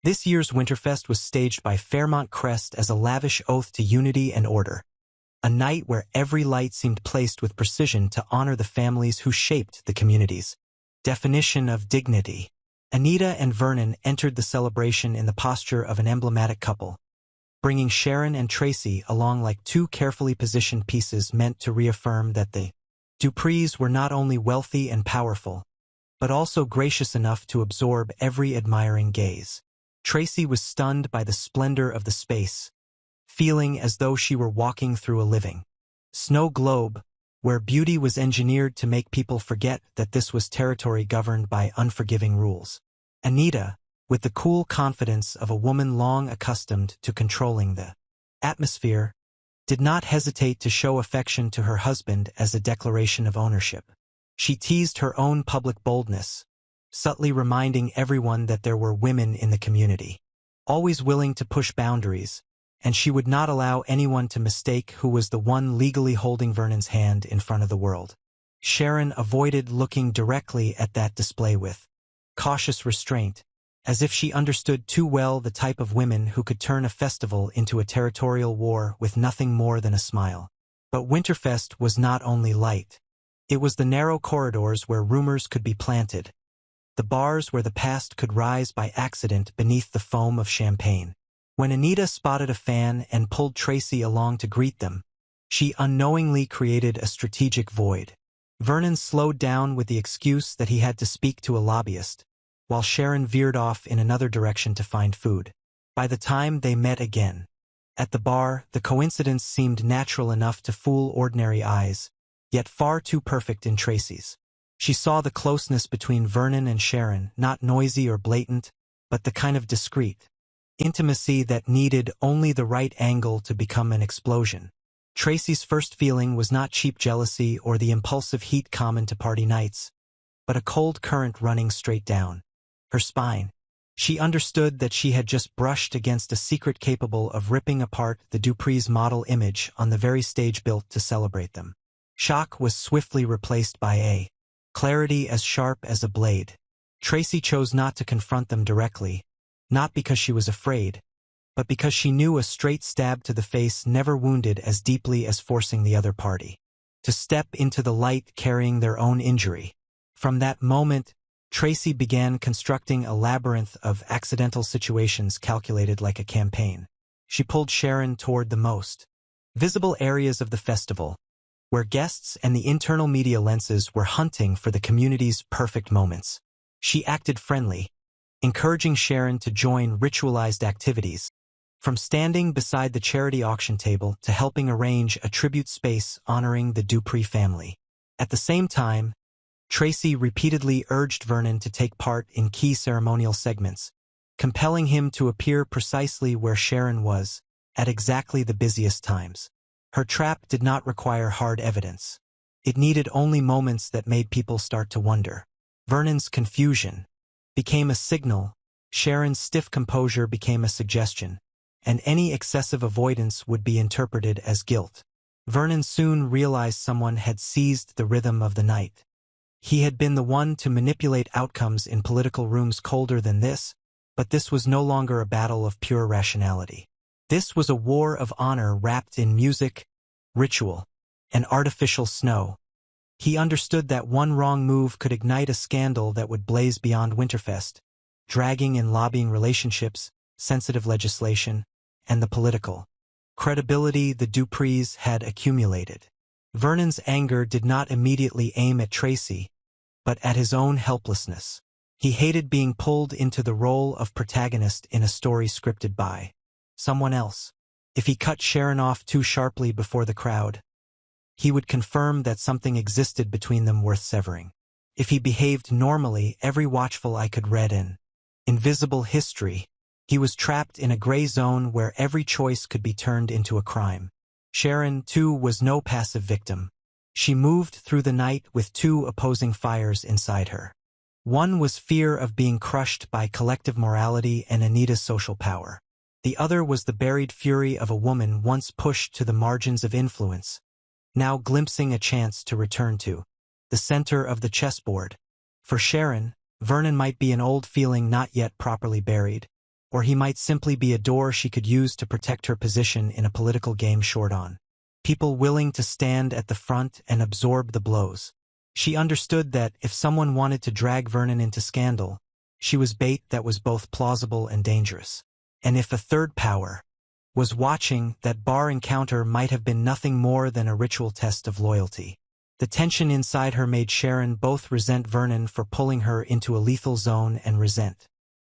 This year's Winterfest was staged by Fairmont Crest as a lavish oath to unity and order. A night where every light seemed placed with precision to honor the families who shaped the community's definition of dignity. Anita and Vernon entered the celebration in the posture of an emblematic couple, bringing Sharon and Tracy along like two carefully positioned pieces meant to reaffirm that the Duprees were not only wealthy and powerful, but also gracious enough to absorb every admiring gaze. Tracy was stunned by the splendor of the space, feeling as though she were walking through a living snow globe, where beauty was engineered to make people forget that this was territory governed by unforgiving rules. Anita, with the cool confidence of a woman long accustomed to controlling the atmosphere, did not hesitate to show affection to her husband as a declaration of ownership. She teased her own public boldness, subtly reminding everyone that there were women in the community, always willing to push boundaries, and she would not allow anyone to mistake who was the one legally holding Vernon's hand in front of the world. Sharon avoided looking directly at that display with cautious restraint, as if she understood too well the type of women who could turn a festival into a territorial war with nothing more than a smile. But Winterfest was not only light. It was the narrow corridors where rumors could be planted, the bars where the past could rise by accident beneath the foam of champagne. When Anita spotted a fan and pulled Tracy along to greet them, she unknowingly created a strategic void. Vernon slowed down with the excuse that he had to speak to a lobbyist, while Sharon veered off in another direction to find food. By the time they met again at the bar, the coincidence seemed natural enough to fool ordinary eyes, yet far too perfect in Tracy's. She saw the closeness between Vernon and Sharon, not noisy or blatant, but the kind of discreet intimacy that needed only the right angle to become an explosion. Tracy's first feeling was not cheap jealousy or the impulsive heat common to party nights, but a cold current running straight down her spine. She understood that she had just brushed against a secret capable of ripping apart the Dupree's model image on the very stage built to celebrate them. Shock was swiftly replaced by a clarity as sharp as a blade. Tracy chose not to confront them directly, not because she was afraid, but because she knew a straight stab to the face never wounded as deeply as forcing the other party to step into the light carrying their own injury. From that moment, Tracy began constructing a labyrinth of accidental situations calculated like a campaign. She pulled Sharon toward the most visible areas of the festival, where guests and the internal media lenses were hunting for the community's perfect moments. She acted friendly, encouraging Sharon to join ritualized activities, from standing beside the charity auction table to helping arrange a tribute space honoring the Dupree family. At the same time, Tracy repeatedly urged Vernon to take part in key ceremonial segments, compelling him to appear precisely where Sharon was, at exactly the busiest times. Her trap did not require hard evidence. It needed only moments that made people start to wonder. Vernon's confusion became a signal, Sharon's stiff composure became a suggestion, and any excessive avoidance would be interpreted as guilt. Vernon soon realized someone had seized the rhythm of the night. He had been the one to manipulate outcomes in political rooms colder than this, but this was no longer a battle of pure rationality. This was a war of honor wrapped in music, ritual, and artificial snow. He understood that one wrong move could ignite a scandal that would blaze beyond Winterfest, dragging in lobbying relationships, sensitive legislation, and the political credibility the Duprees had accumulated. Vernon's anger did not immediately aim at Tracy, but at his own helplessness. He hated being pulled into the role of protagonist in a story scripted by someone else. If he cut Sharon off too sharply before the crowd, he would confirm that something existed between them worth severing. If he behaved normally, every watchful eye could read an invisible history. He was trapped in a gray zone where every choice could be turned into a crime. Sharon, too, was no passive victim. She moved through the night with two opposing fires inside her. One was fear of being crushed by collective morality and Anita's social power. The other was the buried fury of a woman once pushed to the margins of influence, now glimpsing a chance to return to the center of the chessboard. For Sharon, Vernon might be an old feeling not yet properly buried, or he might simply be a door she could use to protect her position in a political game short on. People willing to stand at the front and absorb the blows. She understood that if someone wanted to drag Vernon into scandal, she was bait that was both plausible and dangerous. And if a third power was watching, that bar encounter might have been nothing more than a ritual test of loyalty. The tension inside her made Sharon both resent Vernon for pulling her into a lethal zone and resent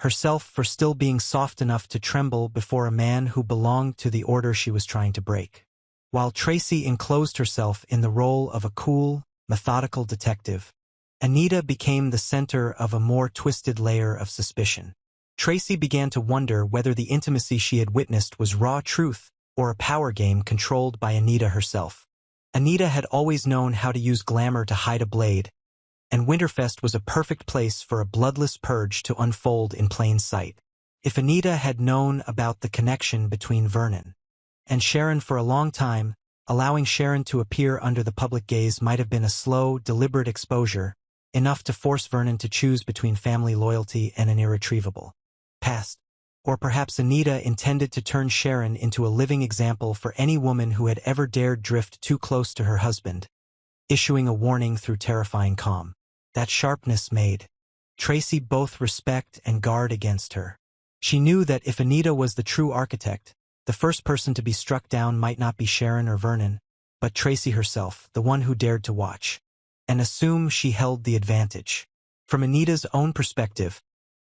herself for still being soft enough to tremble before a man who belonged to the order she was trying to break. While Tracy enclosed herself in the role of a cool, methodical detective, Anita became the center of a more twisted layer of suspicion. Tracy began to wonder whether the intimacy she had witnessed was raw truth or a power game controlled by Anita herself. Anita had always known how to use glamour to hide a blade, and Winterfest was a perfect place for a bloodless purge to unfold in plain sight. If Anita had known about the connection between Vernon and Sharon for a long time, allowing Sharon to appear under the public gaze might have been a slow, deliberate exposure, enough to force Vernon to choose between family loyalty and an irretrievable past. Or perhaps Anita intended to turn Sharon into a living example for any woman who had ever dared drift too close to her husband, issuing a warning through terrifying calm. That sharpness made Tracy both respect and guard against her. She knew that if Anita was the true architect, the first person to be struck down might not be Sharon or Vernon, but Tracy herself, the one who dared to watch and assume she held the advantage. From Anita's own perspective,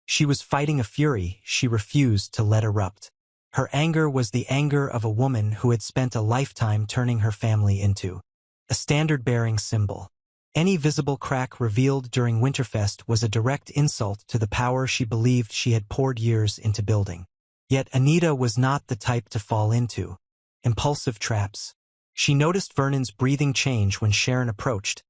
she was fighting a fury she refused to let erupt. Her anger was the anger of a woman who had spent a lifetime turning her family into a standard-bearing symbol. Any visible crack revealed during Winterfest was a direct insult to the power she believed she had poured years into building. Yet Anita was not the type to fall into impulsive traps. She noticed Vernon's breathing change when Sharon approached,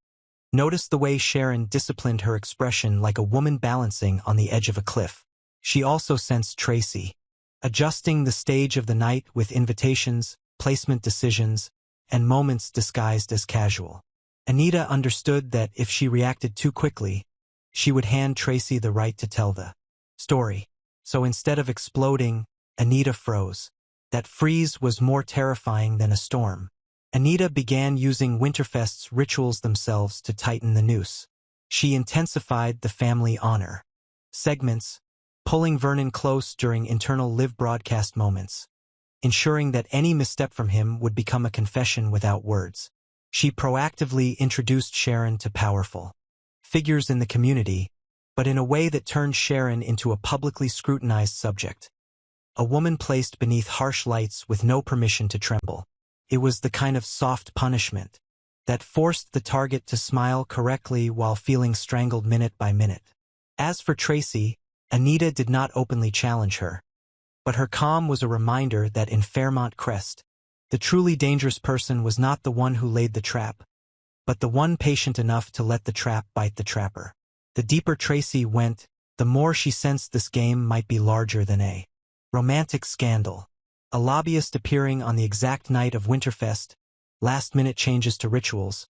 noticed the way Sharon disciplined her expression like a woman balancing on the edge of a cliff. She also sensed Tracy, adjusting the stage of the night with invitations, placement decisions, and moments disguised as casual. Anita understood that if she reacted too quickly, she would hand Tracy the right to tell the story. So instead of exploding, Anita froze. That freeze was more terrifying than a storm. Anita began using Winterfest's rituals themselves to tighten the noose. She intensified the family honor segments, pulling Vernon close during internal live broadcast moments, ensuring that any misstep from him would become a confession without words. She proactively introduced Sharon to powerful figures in the community, but in a way that turned Sharon into a publicly scrutinized subject. A woman placed beneath harsh lights with no permission to tremble. It was the kind of soft punishment that forced the target to smile correctly while feeling strangled minute by minute. As for Tracy, Anita did not openly challenge her, but her calm was a reminder that in Fairmont Crest, the truly dangerous person was not the one who laid the trap, but the one patient enough to let the trap bite the trapper. The deeper Tracy went, the more she sensed this game might be larger than a romantic scandal. A lobbyist appearing on the exact night of Winterfest, last-minute changes to rituals,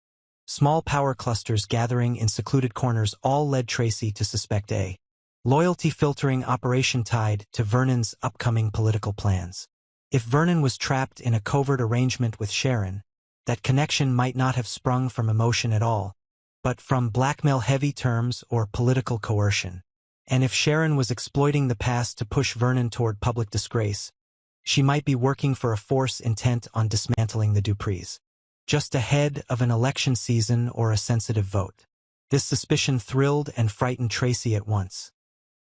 small power clusters gathering in secluded corners all led Tracy to suspect a loyalty filtering operation tied to Vernon's upcoming political plans. If Vernon was trapped in a covert arrangement with Sharon, that connection might not have sprung from emotion at all, but from blackmail-heavy terms or political coercion. And if Sharon was exploiting the past to push Vernon toward public disgrace, she might be working for a force intent on dismantling the Duprees, just ahead of an election season or a sensitive vote. This suspicion thrilled and frightened Tracy at once.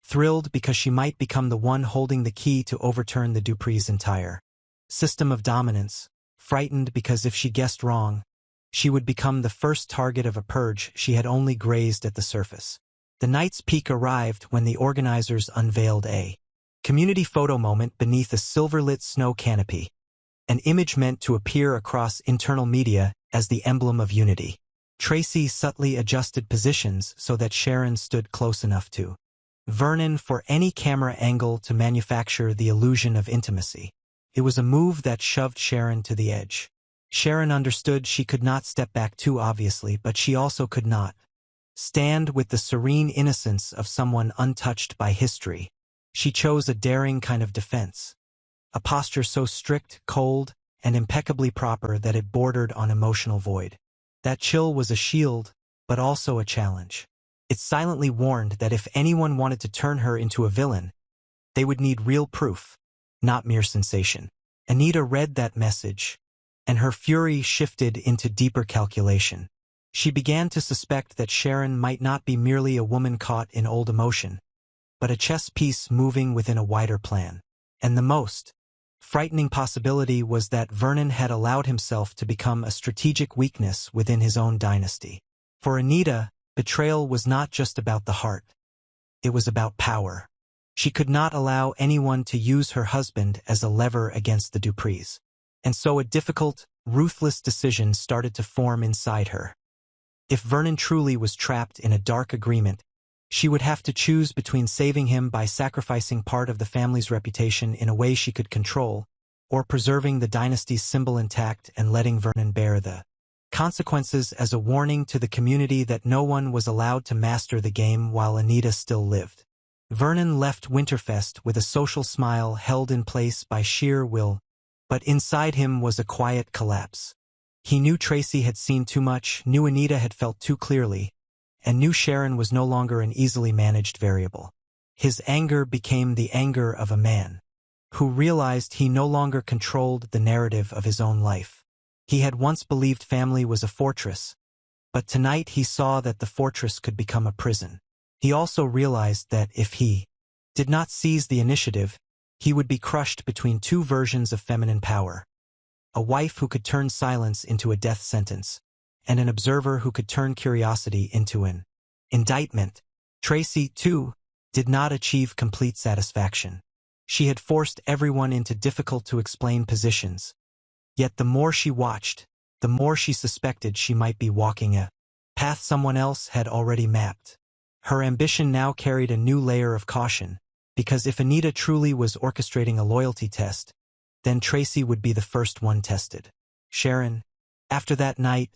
Thrilled because she might become the one holding the key to overturn the Duprees' entire system of dominance. Frightened because if she guessed wrong, she would become the first target of a purge she had only grazed at the surface. The night's peak arrived when the organizers unveiled a community photo moment beneath a silver-lit snow canopy, an image meant to appear across internal media as the emblem of unity. Tracy subtly adjusted positions so that Sharon stood close enough to Vernon for any camera angle to manufacture the illusion of intimacy. It was a move that shoved Sharon to the edge. Sharon understood she could not step back too obviously, but she also could not stand with the serene innocence of someone untouched by history. She chose a daring kind of defense, a posture so strict, cold, and impeccably proper that it bordered on emotional void. That chill was a shield, but also a challenge. It silently warned that if anyone wanted to turn her into a villain, they would need real proof, not mere sensation. Anita read that message, and her fury shifted into deeper calculation. She began to suspect that Sharon might not be merely a woman caught in old emotion, but a chess piece moving within a wider plan. And the most frightening possibility was that Vernon had allowed himself to become a strategic weakness within his own dynasty. For Anita, betrayal was not just about the heart. It was about power. She could not allow anyone to use her husband as a lever against the Duprees. And so a difficult, ruthless decision started to form inside her. If Vernon truly was trapped in a dark agreement, she would have to choose between saving him by sacrificing part of the family's reputation in a way she could control, or preserving the dynasty's symbol intact and letting Vernon bear the consequences as a warning to the community that no one was allowed to master the game while Anita still lived. Vernon left Winterfest with a social smile held in place by sheer will, but inside him was a quiet collapse. He knew Tracy had seen too much, knew Anita had felt too clearly, and knew Sharon was no longer an easily managed variable. His anger became the anger of a man who realized he no longer controlled the narrative of his own life. He had once believed family was a fortress, but tonight he saw that the fortress could become a prison. He also realized that if he did not seize the initiative, he would be crushed between two versions of feminine power: a wife who could turn silence into a death sentence, and an observer who could turn curiosity into an indictment. Tracy, too, did not achieve complete satisfaction. She had forced everyone into difficult-to-explain positions, yet the more she watched, the more she suspected she might be walking a path someone else had already mapped. Her ambition now carried a new layer of caution, because if Anita truly was orchestrating a loyalty test, then Tracy would be the first one tested. Sharon, after that night,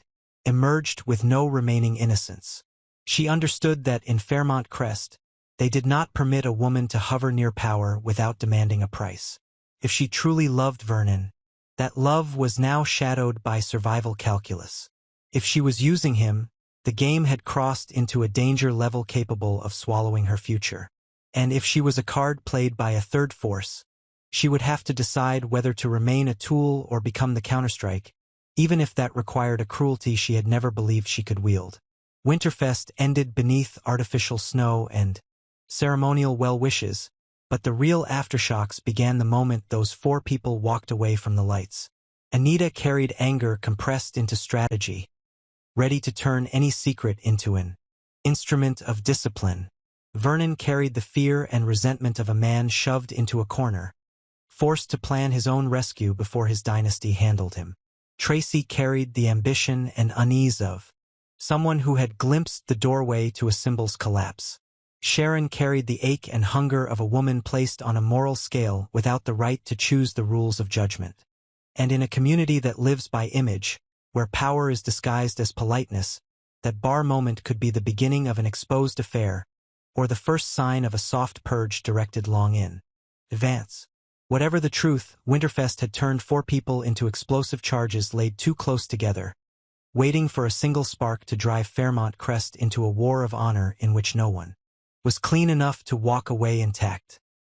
emerged with no remaining innocence. She understood that in Fairmont Crest, they did not permit a woman to hover near power without demanding a price. If she truly loved Vernon, that love was now shadowed by survival calculus. If she was using him, the game had crossed into a danger level capable of swallowing her future. And if she was a card played by a third force, she would have to decide whether to remain a tool or become the counterstrike, even if that required a cruelty she had never believed she could wield. Winterfest ended beneath artificial snow and ceremonial well-wishes, but the real aftershocks began the moment those four people walked away from the lights. Anita carried anger compressed into strategy, ready to turn any secret into an instrument of discipline. Vernon carried the fear and resentment of a man shoved into a corner, forced to plan his own rescue before his dynasty handled him. Tracy carried the ambition and unease of someone who had glimpsed the doorway to a symbol's collapse. Sharon carried the ache and hunger of a woman placed on a moral scale without the right to choose the rules of judgment. And in a community that lives by image, where power is disguised as politeness, that bar moment could be the beginning of an exposed affair, or the first sign of a soft purge directed long in advance. Whatever the truth, Winterfest had turned four people into explosive charges laid too close together, waiting for a single spark to drive Fairmont Crest into a war of honor in which no one was clean enough to walk away intact.